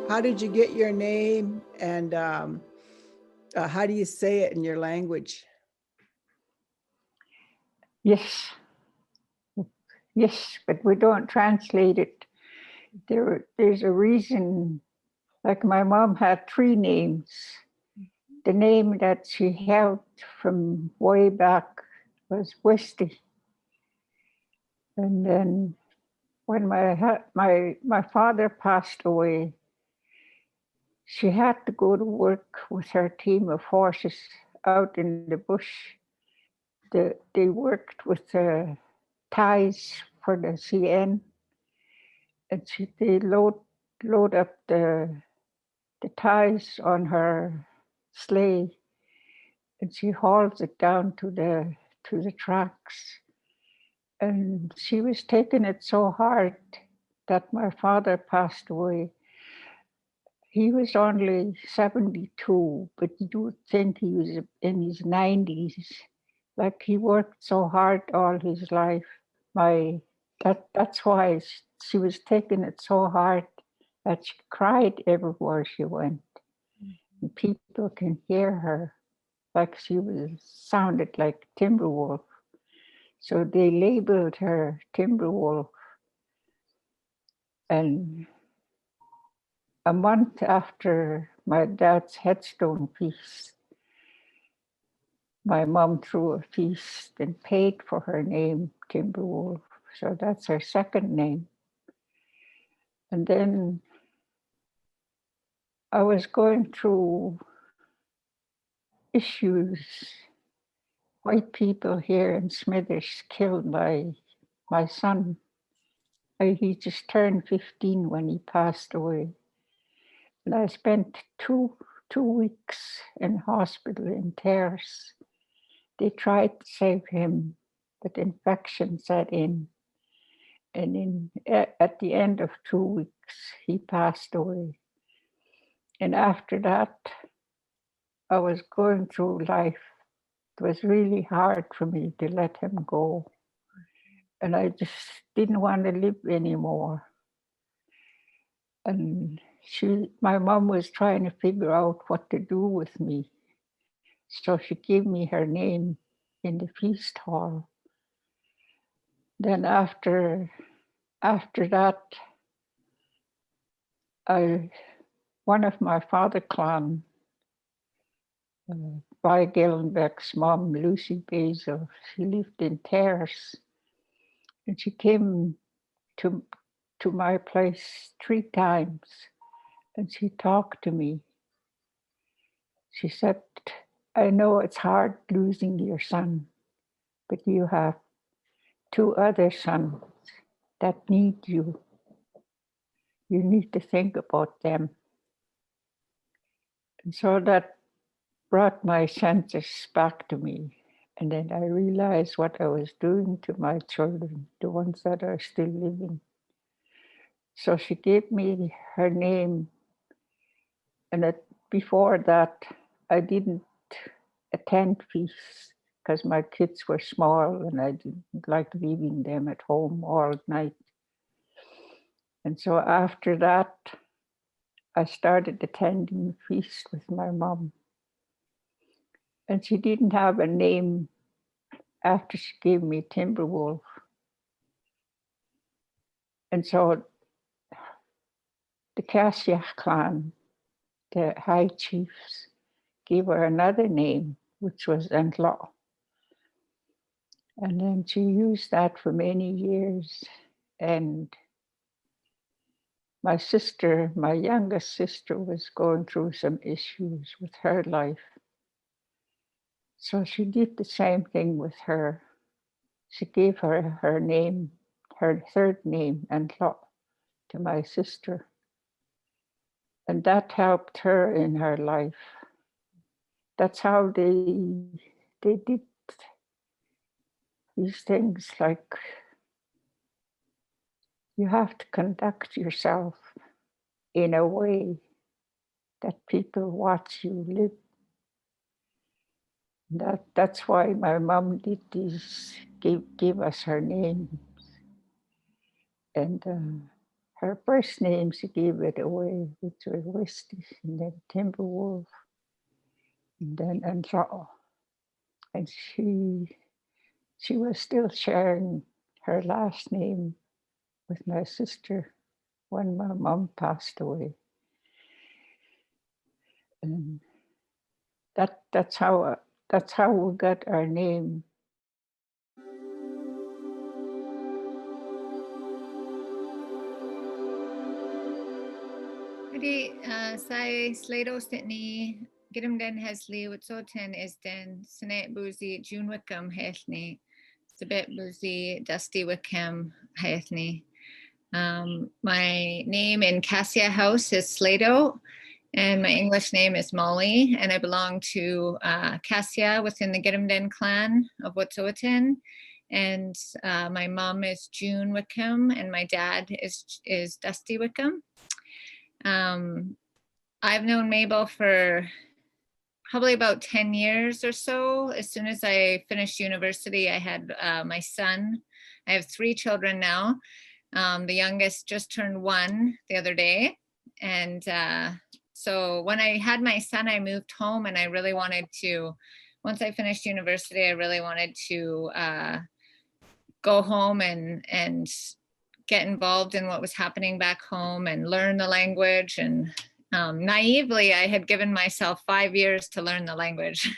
How did you get your name, and how do you say it in your language? Yes, yes, but we don't translate it. There's a reason. Like my mom had three names. The name that she held from way back was Westy, and then when my father passed away, she had to go to work with her team of horses out in the bush. They worked with the ties for the Cheyenne, and they load up the ties on her sleigh, and she hauls it down to the tracks. And she was taking it so hard that my father passed away. He was only 72, but you would think he was in his 90s. Like he worked so hard all his life. That's why she was taking it so hard that she cried everywhere she went. And people can hear her, like she was sounded like Timberwolf. So they labeled her Timberwolf. And a month after my dad's headstone feast, my mom threw a feast and paid for her name, Timberwolf. So that's her second name. And then I was going through issues. White people here in Smithers killed my son. He just turned 15 when he passed away. And I spent two weeks in hospital in tears. They tried to save him, but infection set in. And at the end of 2 weeks, he passed away. And after that, I was going through life. It was really hard for me to let him go. And I just didn't want to live anymore. And my mom was trying to figure out what to do with me. So she gave me her name in the feast hall. Then after that, one of my father clan, by Gillenbeck's mom, Lucy Basil, she lived in Terrace. And she came to my place 3 times, and she talked to me. She said, I know it's hard losing your son, but you have 2 other sons that need you. You need to think about them. And so that brought my senses back to me. And then I realized what I was doing to my children, the ones that are still living. So she gave me her name. And before that, I didn't attend feasts because my kids were small and I didn't like leaving them at home all night. And so after that, I started attending feasts with my mom. And she didn't have a name after she gave me Timberwolf. And so the Cassia clan, the high chiefs, gave her another name, which was Antlaw. And then she used that for many years. And my sister, my youngest sister, was going through some issues with her life. So she did the same thing with her. She gave her name, her third name, Antlaw, to my sister. And that helped her in her life. That's how they did these things, like you have to conduct yourself in a way that people watch you live. That's why my mom did this, gave us her names. And her first name, she gave it away, which was Whiskey, and then Timberwolf, and then Untitled. And she was still sharing her last name with my sister when my mom passed away. And that's how we got our name. Hadi sai Sleydo Sydney Gidimden Hesley Wetsuwet'en is den Sinet Boozy June Wickham Haithni Sabet Boozy Dusty Wickham Haithni. My name in Cassia House is Sleydo, and my English name is Molly, and I belong to Cassia within the Gidimden clan of Wetsuwet'en. And my mom is June Wickham, and my dad is Dusty Wickham. I've known Mabel for probably about 10 years or so. As soon as I finished university, I had my son. I have 3 children now. The youngest just turned 1 the other day. And so when I had my son, I moved home, and I really wanted to, once I finished university, I really wanted to go home and get involved in what was happening back home and learn the language. And naively, I had given myself 5 years to learn the language.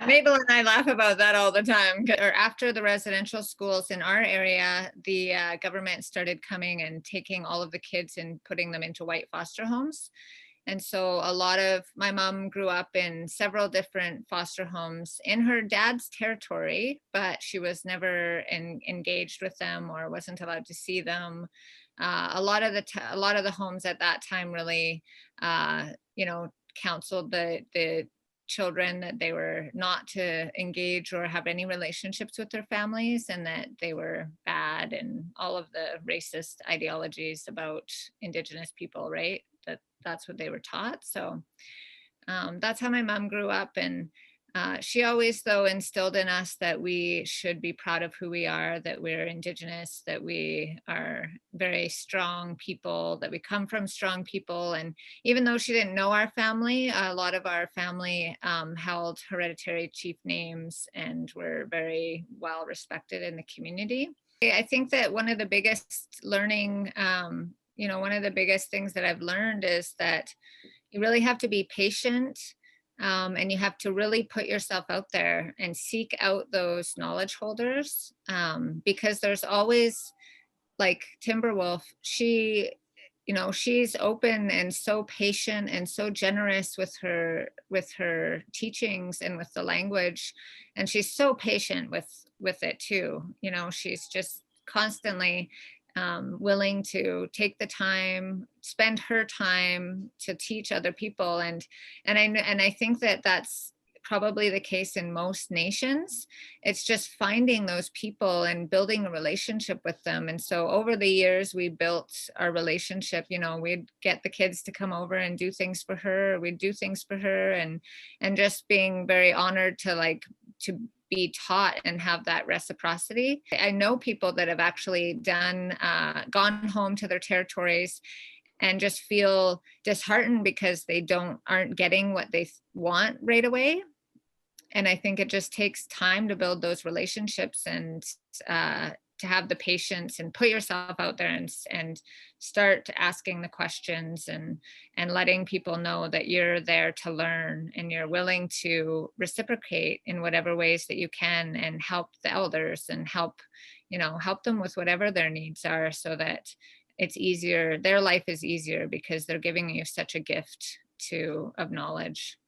Mabel and I laugh about that all the time. Or after the residential schools in our area, the government started coming and taking all of the kids and putting them into white foster homes. And so a lot of, my mom grew up in several different foster homes in her dad's territory, but she was never engaged with them or wasn't allowed to see them. A lot of the homes at that time really, counseled the children that they were not to engage or have any relationships with their families, and that they were bad, and all of the racist ideologies about Indigenous people, right? That's what they were taught. So that's how my mom grew up. And she always, though, instilled in us that we should be proud of who we are, that we're Indigenous, that we are very strong people, that we come from strong people. And even though she didn't know our family, a lot of our family held hereditary chief names and were very well respected in the community. I think that one of the biggest learning, one of the biggest things that I've learned is that you really have to be patient, and you have to really put yourself out there and seek out those knowledge holders, because there's always, like Timberwolf, she's open and so patient and so generous with her teachings and with the language, and she's so patient with it too. She's just constantly willing to take the time, spend her time to teach other people. And I think that that's probably the case in most nations. It's just finding those people and building a relationship with them. And so over the years, we built our relationship. We'd get the kids to come over and do things for her. We'd do things for her, and just being very honored to be taught and have that reciprocity. I know people that have actually gone home to their territories and just feel disheartened because they aren't getting what they want right away. And I think it just takes time to build those relationships, and to have the patience and put yourself out there and start asking the questions and letting people know that you're there to learn and you're willing to reciprocate in whatever ways that you can, and help the elders and help them with whatever their needs are, so that it's easier. Their life is easier because they're giving you such a gift of knowledge.